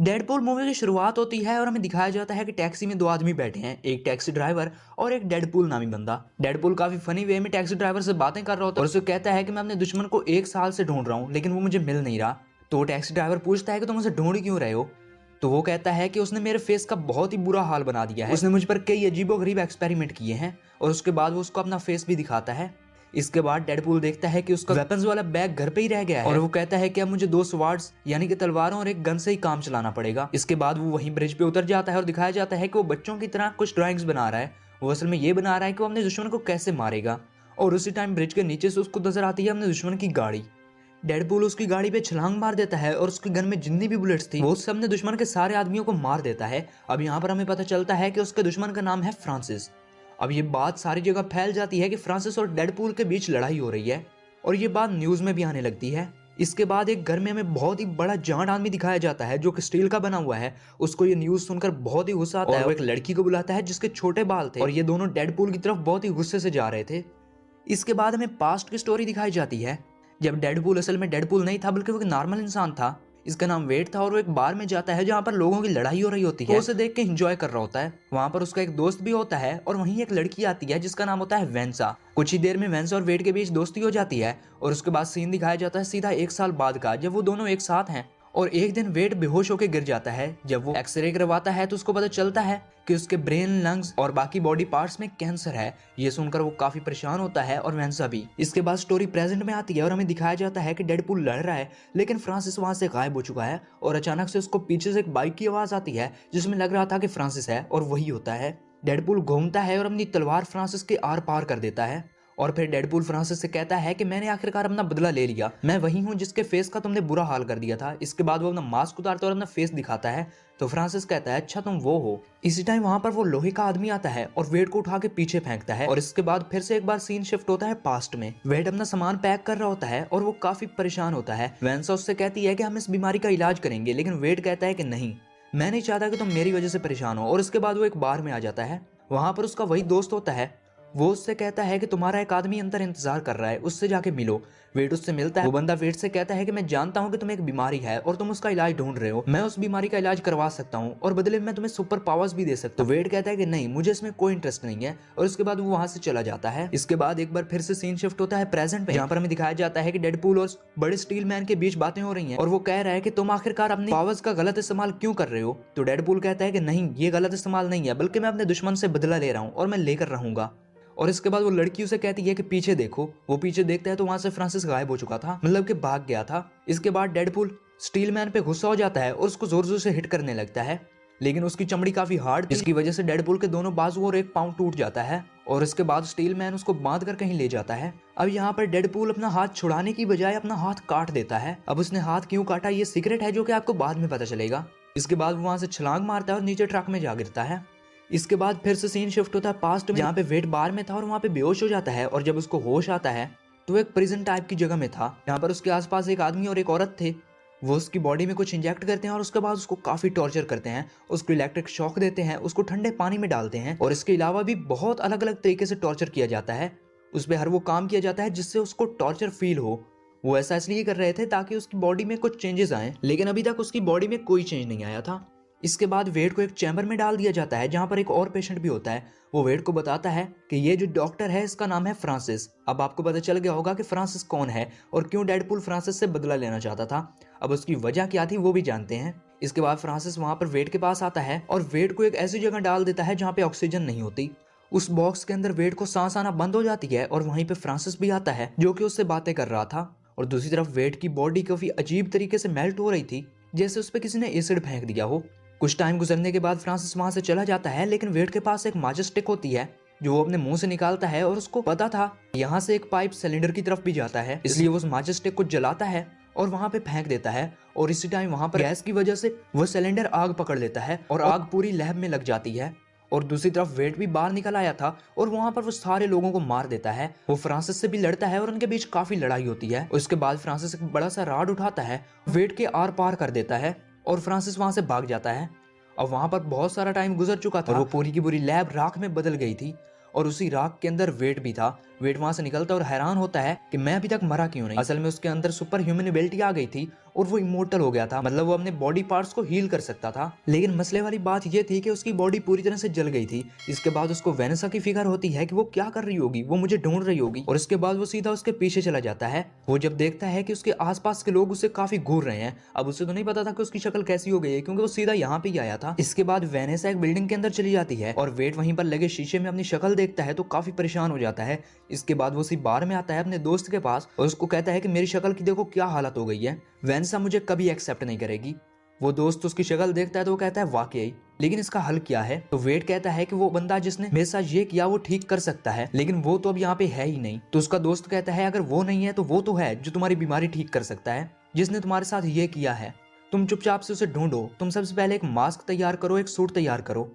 Deadpool movie की शुरुआत होती है और हमें दिखाया जाता है कि टैक्सी में दो आदमी बैठे हैं, एक टैक्सी ड्राइवर और एक डेडपूल नामी बंदा। डेडपूल काफी फनी वे में टैक्सी ड्राइवर से बातें कर रहा होता है और उसे कहता है कि मैं अपने दुश्मन को 1 साल से ढूंढ रहा हूँ लेकिन वो मुझे मिल नहीं रहा। तो टैक्सी ड्राइवर पूछता है कि तुम उसे ढूंढ क्यों रहे हो। तो वो कहता है कि उसने मेरे फेस का बहुत ही बुरा हाल बना दिया है, उसने मुझ पर कई अजीबोगरीब एक्सपेरिमेंट किए हैं। और उसके बाद वो उसको अपना फेस भी दिखाता है। इसके बाद डेडपूल देखता है कि उसका वेपन्स वाला बैग घर पे ही रह गया है और वो कहता है कि अब मुझे 2 स्वार्ड्स यानी कि तलवारों और एक गन से ही काम चलाना पड़ेगा। इसके बाद वो वहीं ब्रिज पे उतर जाता है और दिखाया जाता है कि वो बच्चों की तरह कुछ ड्राइंग्स बना रहा है। वो असल में ये बना रहा है कि वो अपने दुश्मन को कैसे मारेगा। और उसी टाइम ब्रिज के नीचे से उसको नजर आती है अपने दुश्मन की गाड़ी। डेडपूल उसकी गाड़ी पे छलांग मार देता है और उसकी गन में जितनी भी बुलेट्स थी वो सब अपने दुश्मन के सारे आदमियों को मार देता है। अब यहाँ पर हमें पता चलता है कि उसके दुश्मन का नाम है फ्रांसिस। अब ये बात सारी जगह फैल जाती है कि फ्रांसिस और डेडपूल के बीच लड़ाई हो रही है और ये बात न्यूज में भी आने लगती है। इसके बाद एक घर में हमें बहुत ही बड़ा जाट आदमी दिखाया जाता है जो कि स्टील का बना हुआ है। उसको ये न्यूज सुनकर बहुत ही गुस्सा आता है और वो एक लड़की को बुलाता है जिसके छोटे बाल थे और ये दोनों डेडपूल की तरफ बहुत ही गुस्से से जा रहे थे। इसके बाद हमें पास्ट की स्टोरी दिखाई जाती है जब डेडपूल असल में डेडपूल नहीं था बल्कि वो एक नॉर्मल इंसान था। इसका नाम वेट था और वो एक बार में जाता है जहाँ पर लोगों की लड़ाई हो रही होती है। वो उसे देख के एंजॉय कर रहा होता है। वहाँ पर उसका एक दोस्त भी होता है और वहीं एक लड़की आती है जिसका नाम होता है वेंसा। कुछ ही देर में वेंसा और वेट के बीच दोस्ती हो जाती है और उसके बाद सीन दिखाया जाता है सीधा 1 साल बाद का जब वो दोनों एक साथ हैं। और एक दिन वेट बेहोश होकर गिर जाता है। जब वो एक्सरे करवाता है तो उसको पता चलता है कि उसके ब्रेन, लंग्स और बाकी बॉडी पार्ट्स में कैंसर है। ये सुनकर वो काफी परेशान होता है और वेंसा भी। इसके बाद स्टोरी प्रेजेंट में आती है और हमें दिखाया जाता है कि डेडपूल लड़ रहा है लेकिन फ्रांसिस वहां से गायब हो चुका है और अचानक से उसको पीछे से एक बाइक की आवाज आती है जिसमें लग रहा था कि फ्रांसिस है और वही होता है। डेडपूल घूमता है और अपनी तलवार फ्रांसिस के आर पार कर देता है और फिर डेडपूल फ्रांसिस से कहता है कि मैंने आखिरकार अपना बदला ले लिया, मैं वही हूँ जिसके फेस का तुमने बुरा हाल कर दिया था। इसके बाद वो अपना मास्क उतारता है और अपना फेस दिखाता है तो फ्रांसिस कहता है अच्छा तुम वो हो। इसी टाइम वहां पर वो लोहे का आदमी आता है और वेट को उठा के पीछे फेंकता है और इसके बाद फिर से एक बार सीन शिफ्ट होता है पास्ट में। वेट अपना सामान पैक कर रहा होता है और वो काफी परेशान होता है। वेंसा उससे कहती है कि हम इस बीमारी का इलाज करेंगे लेकिन वेट कहता है कि नहीं, मैं नहीं चाहता कि तुम मेरी वजह से परेशान हो। और इसके बाद वो एक बार में आ जाता है। वहां पर उसका वही दोस्त होता है। वो उससे कहता है कि तुम्हारा एक आदमी अंदर इंतजार कर रहा है, उससे जाके मिलो। वेट उससे मिलता है। वो बंदा वेट से कहता है कि मैं जानता हूँ कि तुम्हें एक बीमारी है और तुम उसका इलाज ढूंढ रहे हो, मैं उस बीमारी का इलाज करवा सकता हूँ और बदले में तुम्हें सुपर पावर्स भी दे सकता हूँ। तो वेट कहता है कि नहीं, मुझे इसमें कोई इंटरेस्ट नहीं है और उसके बाद वो वहां से चला जाता है। इसके बाद एक बार फिर से सीन शिफ्ट होता है प्रेजेंट में, जहाँ पर हमें दिखाया जाता है कि डेडपूल और बड़े स्टील मैन के बीच बातें हो रही हैं और वो कह रहा है कि तुम आखिरकार अपनी पावर्स का गलत इस्तेमाल क्यों कर रहे हो। तो डेडपूल कहता है कि नहीं, ये गलत इस्तेमाल नहीं है बल्कि मैं अपने दुश्मन से बदला ले रहा हूँ और मैं लेकर रहूंगा। और इसके बाद वो लड़की उसे कहती है कि पीछे देखो। वो पीछे देखता है तो वहां से फ्रांसिस गायब हो चुका था, मतलब कि भाग गया था। इसके बाद डेडपूल स्टील मैन पे गुस्सा हो जाता है और उसको जोर जोर से हिट करने लगता है लेकिन उसकी चमड़ी काफी हार्ड थी, जिसकी वजह से डेडपूल के दोनों बाजू और एक पाँव टूट जाता है और इसके बाद स्टील मैन उसको बांध कर कहीं ले जाता है। अब यहाँ पर डेडपूल अपना हाथ छुड़ाने की बजाय अपना हाथ काट देता है। अब उसने हाथ क्यों काटा ये सीक्रेट है जो कि आपको बाद में पता चलेगा। इसके बाद वो वहां से छलांग मारता है और नीचे ट्रक में जा गिरता है। इसके बाद फिर से सीन शिफ्ट होता है पास्ट में, जहाँ पे वेट बार में था और वहाँ पे बेहोश हो जाता है और जब उसको होश आता है तो एक प्रिजन टाइप की जगह में था। यहाँ पर उसके आसपास एक आदमी और एक औरत थे। वो उसकी बॉडी में कुछ इंजेक्ट करते हैं और उसके बाद उसको काफी टॉर्चर करते हैं, उसको इलेक्ट्रिक शॉक देते हैं, उसको ठंडे पानी में डालते हैं और इसके अलावा भी बहुत अलग अलग तरीके से टॉर्चर किया जाता है। उस पर हर वो काम किया जाता है जिससे उसको टॉर्चर फील हो। वो ऐसा इसलिए कर रहे थे ताकि उसकी बॉडी में कुछ चेंजेस आए, लेकिन अभी तक उसकी बॉडी में कोई चेंज नहीं आया था। इसके बाद वेट को एक चैम्बर में डाल दिया जाता है जहां पर एक और पेशेंट भी होता है। वो वेट को बताता है कि ये जो डॉक्टर है इसका नाम है फ्रांसिस। अब आपको पता चल गया होगा कि फ्रांसिस कौन है और क्यों डेडपूल फ्रांसिस से बदला लेना चाहता था। अब उसकी वजह क्या थी वो भी जानते हैं। इसके बाद फ्रांसिस वहां पर वेट के पास आता है और वेट को एक ऐसी जगह डाल देता है जहाँ पे ऑक्सीजन नहीं होती। उस बॉक्स के अंदर वेट को सांस आना बंद हो जाती है और वहीं पे फ्रांसिस भी आता है जो कि उससे बातें कर रहा था। और दूसरी तरफ वेट की बॉडी काफी अजीब तरीके से मेल्ट हो रही थी, जैसे उस पर किसी ने एसिड फेंक दिया हो। कुछ टाइम गुजरने के बाद फ्रांसिस वहां से चला जाता है लेकिन वेट के पास एक माचिस स्टिक होती है जो वो अपने मुंह से निकालता है और उसको पता था यहाँ से एक पाइप सिलेंडर की तरफ भी जाता है, इसलिए वो उस माचिस स्टिक को जलाता है और वहां पे फेंक देता है। और इसी टाइम वहां पर गैस की वजह से वो सिलेंडर आग पकड़ लेता है और आग पूरी लैब में लग जाती है। और दूसरी तरफ वेट भी बाहर निकल आया था और वहां पर वो सारे लोगों को मार देता है। वो फ्रांसिस से भी लड़ता है और उनके बीच काफी लड़ाई होती है। उसके बाद फ्रांसिस एक बड़ा सा राड उठाता है, वेट के आर पार कर देता है और फ्रांसिस वहां से भाग जाता है। अब वहां पर बहुत सारा टाइम गुजर चुका था और वो पूरी की पूरी लैब राख में बदल गई थी और उसी राख के अंदर वेट भी था। वेट वहां से निकलता है और हैरान होता है कि मैं अभी तक मरा क्यों नहीं। असल में उसके अंदर सुपर ह्यूमन एबिलिटी आ गई थी और वो इमोर्टल हो गया था, मतलब वो अपने बॉडी पार्ट्स को हील कर सकता था। लेकिन मसले वाली बात ये थी कि उसकी बॉडी पूरी तरह से जल गई थी। इसके बाद उसको वेनेसा की फिक्र होती है कि वो क्या कर रही होगी, वो मुझे ढूंढ रही होगी, और इसके बाद वो सीधा उसके पीछे चला जाता है। वो जब देखता है कि उसके आसपास के लोग उसे काफी घूर रहे हैं, अब उसे तो नहीं पता था कि उसकी शक्ल कैसी हो गई है क्योंकि वो सीधा यहाँ पे ही आया था। इसके बाद वेनेसा एक बिल्डिंग के अंदर चली जाती है और वेट वहीं पर लगे शीशे में अपनी शक्ल देखता है तो काफी परेशान हो जाता है। इसके बाद वो उसी बार में आता है अपने दोस्त के पास और उसको कहता है कि मेरी शक्ल की देखो क्या हालत हो गई है, वेनेसा मुझे कभी एक्सेप्ट नहीं करेगी। वो दोस्त उसकी शक्ल देखता है तो वो कहता है वाकई, लेकिन इसका हल क्या है। तो वेट कहता है कि वो बंदा जिसने मेरे साथ ये किया वो ठीक कर सकता है, लेकिन वो तो अब यहाँ पे है ही नहीं। तो उसका दोस्त कहता है अगर वो नहीं है तो वो तो है जो तुम्हारी बीमारी ठीक कर सकता है, जिसने तुम्हारे साथ ये किया है। तुम चुपचाप से उसे ढूंढो, तुम सबसे पहले एक मास्क तैयार करो, एक सूट तैयार करो,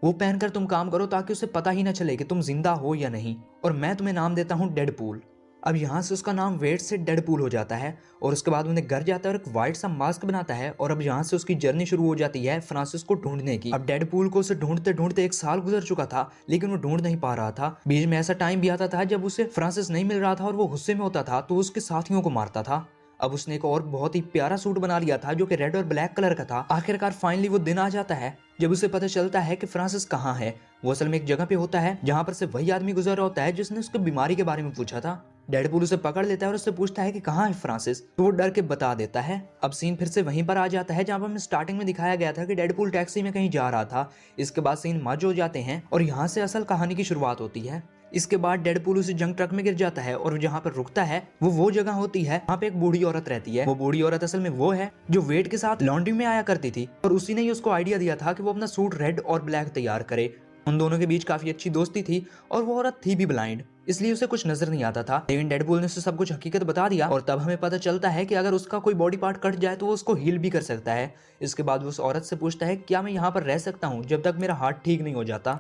वो पहनकर तुम काम करो ताकि उसे पता ही ना चले कि तुम जिंदा हो या नहीं, और मैं तुम्हें नाम देता हूँ डेडपूल। अब यहाँ से उसका नाम वेट से डेडपूल हो जाता है और उसके बाद उन्हें घर जाता है और एक व्हाइट सा मास्क बनाता है और अब यहाँ से उसकी जर्नी शुरू हो जाती है फ्रांसिस को ढूंढने की। अब डेडपूल को उसे ढूंढते ढूंढते 1 साल गुजर चुका था, लेकिन वो ढूंढ नहीं पा रहा था। बीच में ऐसा टाइम भी आता था जब उसे फ्रांसिस नहीं मिल रहा था और वो गुस्से में होता था तो उसके साथियों को मारता था। अब उसने एक और बहुत ही प्यारा सूट बना लिया था जो कि रेड और ब्लैक कलर का था। आखिरकार फाइनली वो दिन आ जाता है जब उसे पता चलता है कि फ्रांसिस कहाँ है। वो असल में एक जगह पे होता है जहाँ पर से वही आदमी गुजर रहा होता है जिसने उसकी बीमारी के बारे में पूछा था। डेडपूल उसे पकड़ लेता है और उससे पूछता है कि कहाँ है फ्रांसिस, तो वो डर के बता देता है। अब सीन फिर से वहीं पर आ जाता है जहाँ पर हमें स्टार्टिंग में दिखाया गया था कि डेडपूल टैक्सी में कहीं जा रहा था। इसके बाद सीन मर्ज हो जाते हैं और यहाँ से असल कहानी की शुरुआत होती है। इसके बाद डेडपूल उसी जंग ट्रक में गिर जाता है और जहाँ पर रुकता है वो जगह होती है वहाँ पे एक बूढ़ी औरत रहती है। वो बूढ़ी औरत असल में वो है जो वेट के साथ लॉन्ड्री में आया करती थी और उसी ने ही उसको आइडिया दिया था कि वो अपना सूट रेड और ब्लैक तैयार करे। उन दोनों के बीच काफी अच्छी दोस्ती थी और वो औरत थी भी ब्लाइंड, इसलिए उसे कुछ नजर नहीं आता था। लेकिन डेडपूल ने उसे सब कुछ हकीकत बता दिया और तब हमें पता चलता है कि अगर उसका कोई बॉडी पार्ट कट जाए तो वो उसको हील भी कर सकता है। इसके बाद वो उस औरत से पूछता है क्या मैं यहाँ पर रह सकता हूँ जब तक मेरा हार्ट ठीक नहीं हो जाता।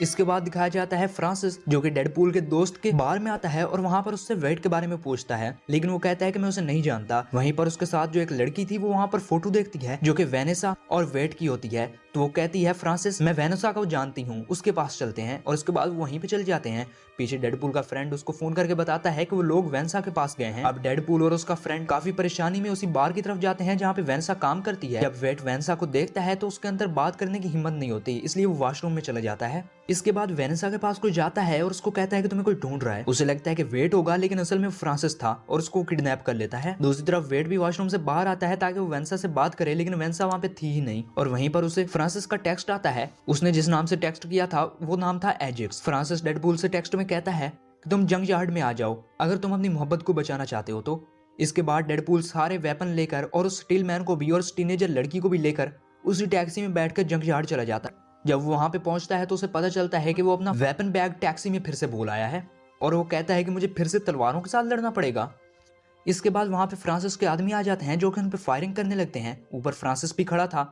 इसके बाद दिखाया जाता है फ्रांसिस जो कि डेडपूल के दोस्त के बार में आता है और वहां पर उससे वेट के बारे में पूछता है, लेकिन वो कहता है कि मैं उसे नहीं जानता। वहीं पर उसके साथ जो एक लड़की थी वो वहां पर फोटो देखती है जो कि वेनेसा और वेट की होती है। तो वो कहती है फ्रांसिस मैं वेनेसा को जानती हूँ, उसके पास चलते हैं, और उसके बाद वो वहीं पे चल जाते हैं। पीछे डेडपूल का फ्रेंड उसको फोन करके बताता है कि वो लोग वेनेसा के पास गए हैं। अब डेडपूल और उसका फ्रेंड काफी परेशानी में उसी बार की तरफ जाते हैं जहाँ पे वेनेसा काम करती है। जब वेट वेनेसा को देखता है तो उसके अंदर बात करने की हिम्मत नहीं होती, इसलिए वो वॉशरूम में चला जाता है। इसके बाद वेनेसा के पास कोई जाता है और उसको कहता है कि तुम्हें कोई ढूंढ रहा है। उसे लगता है कि वेट होगा, लेकिन असल में फ्रांसिस था और उसको किडनैप कर लेता है। दूसरी तरफ वेट भी वॉशरूम से बाहर आता है ताकि वो वेनेसा से बात करे, लेकिन वेनेसा वहाँ पे थी ही नहीं। और वहीं पर उसे फ्रांसिस का टेक्स्ट आता है। उसने जिस नाम से टेक्स्ट किया था वो नाम था एजेक्स। फ्रांसिस डेडपूल से टेक्स्ट में कहता है कि तुम जंग यार्ड में आ जाओ अगर तुम अपनी मोहब्बत को बचाना चाहते हो तो। इसके बाद डेडपूल सारे वेपन लेकर और उस स्टील मैन को भी और उस टीनेजर लड़की को भी लेकर उसी टैक्सी में बैठकर जंग यार्ड चला जाता है। जब वो वहां पे पहुंचता है तो उसे पता चलता है कि वो अपना वेपन बैग टैक्सी में फिर से भूल आया है और वो कहता है कि मुझे फिर से तलवारों के साथ लड़ना पड़ेगा। इसके बाद वहां पे फ्रांसिस के आदमी आ जाते हैं जो कि उन पे फायरिंग करने लगते हैं। ऊपर फ्रांसिस भी खड़ा था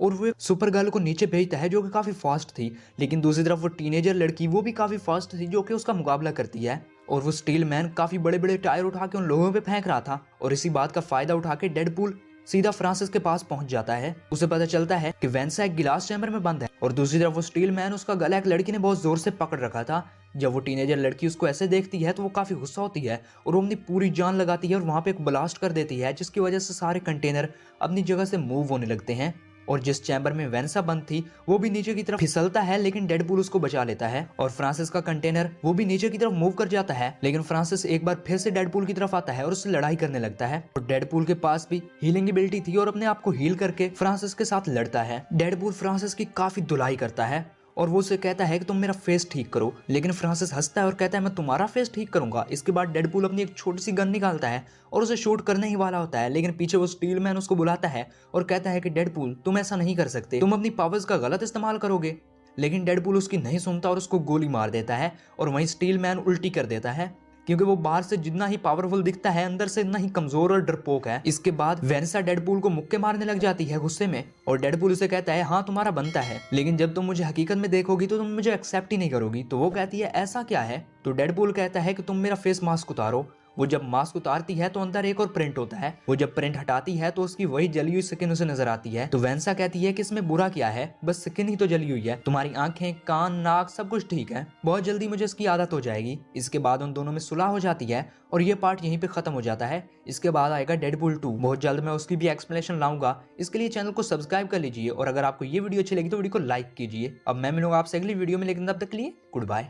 और वो एक सुपर गर्ल को नीचे भेजता है जो कि काफी फास्ट थी, लेकिन दूसरी तरफ वो टीनेजर लड़की वो भी काफी फास्ट थी जो कि उसका मुकाबला करती है। और वो स्टील मैन काफी बड़े बड़े टायर उठा के उन लोगों पे फेंक रहा था और इसी बात का फायदा उठा के डेडपूल सीधा फ्रांसिस के पास पहुंच जाता है। उसे पता चलता है कि वेनेसा एक गिलास चैम्बर में बंद है और दूसरी तरफ वो स्टील मैन उसका गला एक लड़की ने बहुत जोर से पकड़ रखा था। जब वो टीनेजर लड़की उसको ऐसे देखती है तो वो काफी गुस्सा होती है और वो अपनी पूरी जान लगाती है और वहां पे एक ब्लास्ट कर देती है जिसकी वजह से सारे कंटेनर अपनी जगह से मूव होने लगते हैं और जिस चैम्बर में वेनेसा बंद थी वो भी नीचे की तरफ फिसलता है, लेकिन डेडपूल उसको बचा लेता है और फ्रांसिस का कंटेनर वो भी नीचे की तरफ मूव कर जाता है। लेकिन फ्रांसिस एक बार फिर से डेडपूल की तरफ आता है और उससे लड़ाई करने लगता है और डेडपूल के पास भी हीलिंग एबिलिटी थी और अपने आप को हील करके फ्रांसिस के साथ लड़ता है। डेडपूल फ्रांसिस की काफी धुलाई करता है और वो उसे कहता है कि तुम मेरा फेस ठीक करो, लेकिन फ्रांसिस हंसता है और कहता है मैं तुम्हारा फेस ठीक करूंगा। इसके बाद डेडपूल अपनी एक छोटी सी गन निकालता है और उसे शूट करने ही वाला होता है, लेकिन पीछे वो स्टील मैन उसको बुलाता है और कहता है कि डेडपूल तुम ऐसा नहीं कर सकते, तुम अपनी पावर्स का गलत इस्तेमाल करोगे। लेकिन डेडपूल उसकी नहीं सुनता और उसको गोली मार देता है और वहीं स्टील मैन उल्टी कर देता है क्योंकि वो बाहर से जितना ही पावरफुल दिखता है अंदर से इतना ही कमजोर और डरपोक है। इसके बाद वेनेसा डेडपूल को मुक्के मारने लग जाती है गुस्से में और डेडपूल उसे कहता है हाँ तुम्हारा बनता है, लेकिन जब तुम मुझे हकीकत में देखोगी तो तुम मुझे एक्सेप्ट ही नहीं करोगी। तो वो कहती है ऐसा क्या है, तो डेडपूल कहता है कि तुम मेरा फेस मास्क उतारो वो जब मास्क उतारती है तो अंदर एक और प्रिंट होता है, वो जब प्रिंट हटाती है तो उसकी वही जली हुई स्किन उसे नजर आती है। तो वेंसा कहती है कि इसमें बुरा क्या है, बस स्किन ही तो जली हुई है, तुम्हारी आंखें, कान, नाक सब कुछ ठीक है, बहुत जल्दी मुझे इसकी आदत हो जाएगी। इसके बाद उन दोनों में सुलह हो जाती है और ये पार्ट यहीं पे खत्म हो जाता है। इसके बाद आएगा डेडपूल 2, बहुत जल्द मैं उसकी भी एक्सप्लेनेशन लाऊंगा। इसके लिए चैनल को सब्सक्राइब कर लीजिए और अगर आपको ये वीडियो अच्छी लगी तो वीडियो को लाइक कीजिए। अब मैं मिलूंगा आपसे अगली वीडियो में, लेकिन तब तक के लिए गुड बाय।